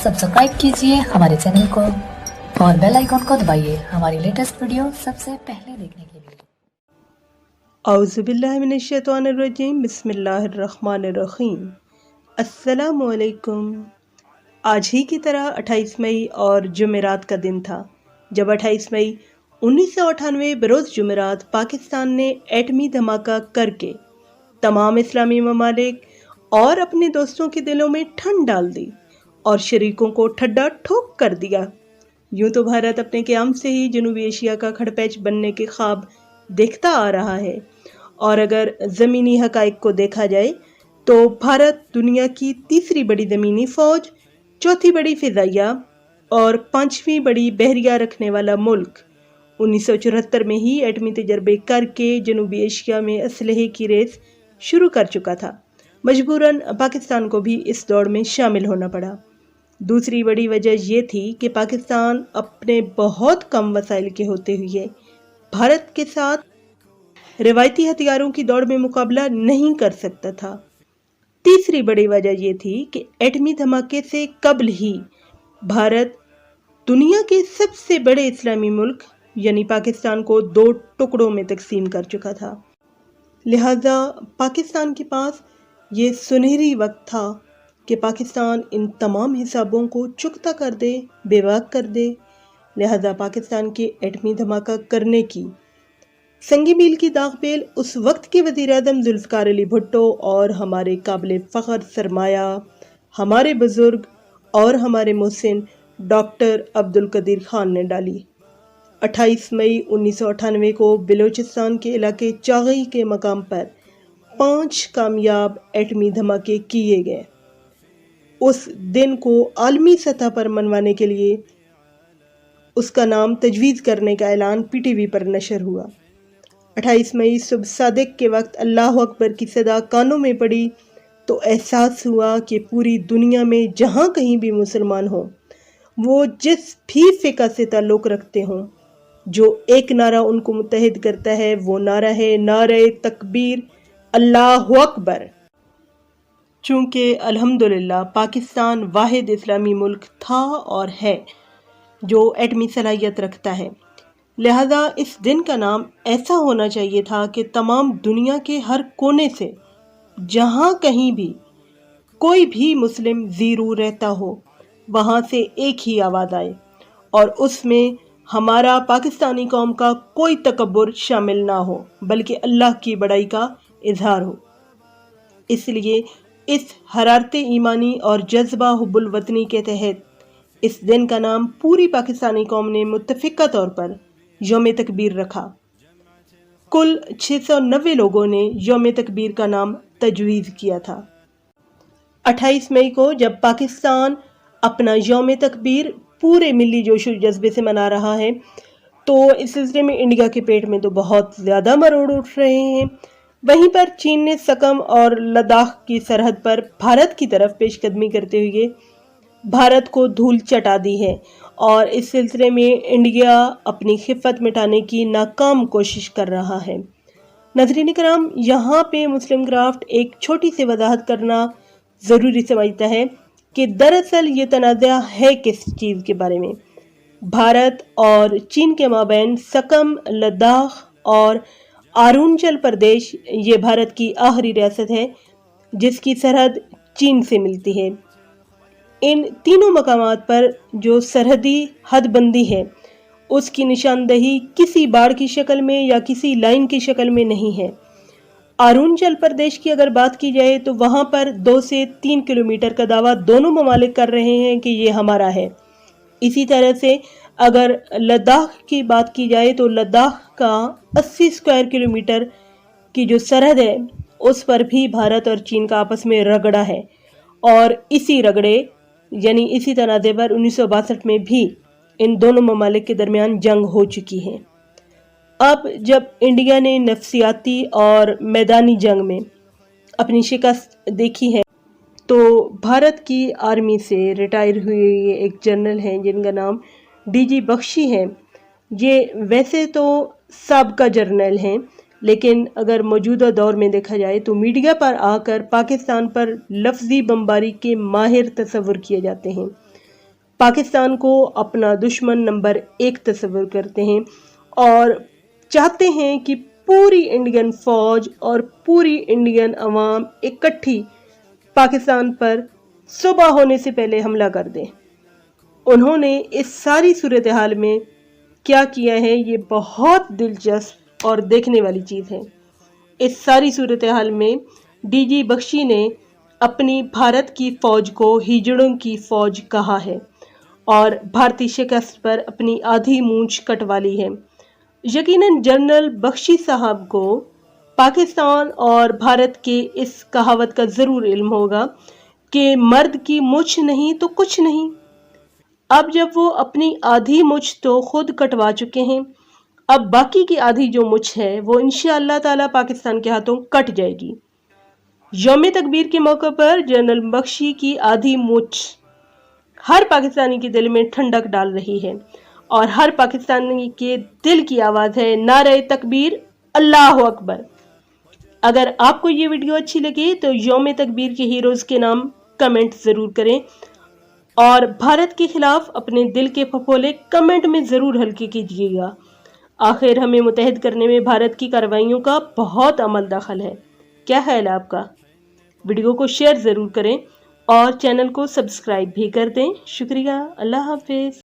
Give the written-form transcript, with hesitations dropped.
Subscribe कीजिए हमारे channel को और बेल आइकॉन को दबाइए हमारी लेटेस्ट वीडियो सबसे पहले देखने के लिए। औज़ुबिल्लाहि मिनश्शैतानिर्रजीम, बिस्मिल्लाहिर्रहमानिर्रहीम। अस्सलामुअलैकुम। आज ही की तरह 28 मई और जुमेरात का दिन था जब 28 मई 1998 बरोज़ जुमेरात पाकिस्तान ने एटमी धमाका करके तमाम इस्लामी ममालिक और अपने दोस्तों के दिलों में ठंड डाल दी और शरीकों को ठड्डा ठोक कर दिया। यूं तो भारत अपने क़याम से ही जनूबी एशिया का खड़पैच बनने के ख्वाब देखता आ रहा है, और अगर ज़मीनी हक़ाइक़ को देखा जाए तो भारत दुनिया की तीसरी बड़ी ज़मीनी फ़ौज, चौथी बड़ी फ़िज़ाइया और पाँचवीं बड़ी बहरिया रखने वाला मुल्क 1974 में ही एटमी तजर्बे करके जनूबी एशिया में असलहे की रेस शुरू कर चुका था। मजबूरन पाकिस्तान को भी इस दौड़ में शामिल होना पड़ा। दूसरी बड़ी वजह ये थी कि पाकिस्तान अपने बहुत कम वसाइल के होते हुए भारत के साथ रिवायती हथियारों की दौड़ में मुकाबला नहीं कर सकता था। तीसरी बड़ी वजह ये थी कि एटमी धमाके से कबल ही भारत दुनिया के सबसे बड़े इस्लामी मुल्क यानी पाकिस्तान को दो टुकड़ों में तकसीम कर चुका था। लिहाजा पाकिस्तान के पास ये सुनहरी वक्त था कि पाकिस्तान इन तमाम हिसाबों को चुकता कर दे, बेवाक कर दे। लिहाजा पाकिस्तान के एटमी धमाका करने की संगी मील की दागपेल उस वक्त के वज़ीर आज़म ज़ुल्फ़िकार अली भुट्टो और हमारे काबिल फ़ख्र सरमाया, हमारे बुज़ुर्ग और हमारे मोहसिन डॉक्टर अब्दुल कदीर खान ने डाली। 28 मई 1998 को बलूचिस्तान के इलाके चाग़ई के मकाम पर 5 कामयाब एटमी धमाके किए गए। उस दिन को आलमी सतह पर मनवाने के लिए उसका नाम तजवीज़ करने का ऐलान PTV पर नशर हुआ। 28 मई सुबह सादिक के वक्त अल्लाह अकबर की सदा कानों में पड़ी तो एहसास हुआ कि पूरी दुनिया में जहाँ कहीं भी मुसलमान हों, वो जिस भी फ़िक़ा से ताल्लुक़ रखते हों, जो एक नारा उनको मुत्तहिद करता है वो नारा है नारे तकबीर अल्लाह अकबर। चूँकि अल्हम्दुलिल्लाह पाकिस्तान वाहिद इस्लामी मुल्क था और है जो एटमी सलाहियत रखता है, लिहाजा इस दिन का नाम ऐसा होना चाहिए था कि तमाम दुनिया के हर कोने से जहाँ कहीं भी कोई भी मुस्लिम ज़ीरू रहता हो वहाँ से एक ही आवाज़ आए और उसमें हमारा पाकिस्तानी कौम का कोई तकब्बुर शामिल ना हो बल्कि अल्लाह की बड़ाई का इजहार हो। इसलिए इस हरारत ईमानी और जज्बा हुब्बुल वतनी के तहत इस दिन का नाम पूरी पाकिस्तानी कौम ने मुत्तफ़िक़ा तौर पर यौम तकबीर रखा। कुल 690 लोगों ने यौम तकबीर का नाम तजवीज़ किया था। 28 मई को जब पाकिस्तान अपना यौम तकबीर पूरे मिली जोशो जज्बे से मना रहा है तो इस सिलसिले में इंडिया के पेट में तो बहुत ज़्यादा मरोड़ उठ रहे हैं। वहीं पर चीन ने सकम और लद्दाख की सरहद पर भारत की तरफ पेशकदमी करते हुए भारत को धूल चटा दी है और इस सिलसिले में इंडिया अपनी खिफ़त मिटाने की नाकाम कोशिश कर रहा है। नाज़रीन कराम, यहाँ पे मुस्लिम क्राफ्ट एक छोटी सी वजाहत करना ज़रूरी समझता है कि दरअसल ये तनाज़ा है किस चीज़ के बारे में। भारत और चीन के माबैन सकम, लद्दाख और अरुणाचल प्रदेश ये भारत की आखिरी रियासत है जिसकी सरहद चीन से मिलती है। इन तीनों मकामात पर जो सरहदी हदबंदी है उसकी निशानदही किसी बाड़ की शक्ल में या किसी लाइन की शक्ल में नहीं है। अरुणाचल प्रदेश की अगर बात की जाए तो वहाँ पर 2 से 3 किलोमीटर का दावा दोनों ममालिक कर रहे हैं कि ये हमारा है। इसी तरह से अगर लद्दाख की बात की जाए तो लद्दाख का 80 स्क्वायर किलोमीटर की जो सरहद है उस पर भी भारत और चीन का आपस में रगड़ा है और इसी रगड़े यानी इसी तनाज़े पर 1962 में भी इन दोनों ममालिक के दरमियान जंग हो चुकी है। अब जब इंडिया ने नफसियाती और मैदानी जंग में अपनी शिकस्त देखी है तो भारत की आर्मी से रिटायर हुए एक जनरल हैं जिनका नाम DG बख्शी है। ये वैसे तो साबका जर्नल हैं लेकिन अगर मौजूदा दौर में देखा जाए तो मीडिया पर आकर पाकिस्तान पर लफ्ज़ी बमबारी के माहिर तस्वुर किए जाते हैं। पाकिस्तान को अपना दुश्मन नंबर 1 तस्वर करते हैं और चाहते हैं कि पूरी इंडियन फौज और पूरी इंडियन अवाम इकट्ठी पाकिस्तान पर सुबह होने से पहले हमला कर दें। उन्होंने इस सारी सूरत हाल में क्या किया है, ये बहुत दिलचस्प और देखने वाली चीज़ है। इस सारी सूरत हाल में डीजी बख्शी ने अपनी भारत की फ़ौज को हिजड़ों की फ़ौज कहा है और भारतीय शिकस्त पर अपनी आधी मूंछ कटवा ली है। यकीनन जनरल बख्शी साहब को पाकिस्तान और भारत के इस कहावत का ज़रूर इल्म होगा कि मर्द की मूंछ नहीं तो कुछ नहीं। अब जब वो अपनी आधी मूंछ तो खुद कटवा चुके हैं, अब बाकी की आधी जो मूंछ है वो इंशाअल्लाह ताला पाकिस्तान के हाथों कट जाएगी। यौम तकबीर के मौके पर जनरल बख्शी की आधी मूंछ हर पाकिस्तानी के दिल में ठंडक डाल रही है और हर पाकिस्तानी के दिल की आवाज़ है नारे तकबीर, अल्लाह अकबर। अगर आपको ये वीडियो अच्छी लगी तो यौम तकबीर के हीरोज़ के नाम कमेंट ज़रूर करें और भारत के खिलाफ अपने दिल के फफोले कमेंट में ज़रूर हल्के कीजिएगा। आखिर हमें मुत्तहिद करने में भारत की कार्रवाइयों का बहुत अमल दखल है। क्या ख्याल है आपका? वीडियो को शेयर ज़रूर करें और चैनल को सब्सक्राइब भी कर दें। शुक्रिया। अल्लाह हाफिज़।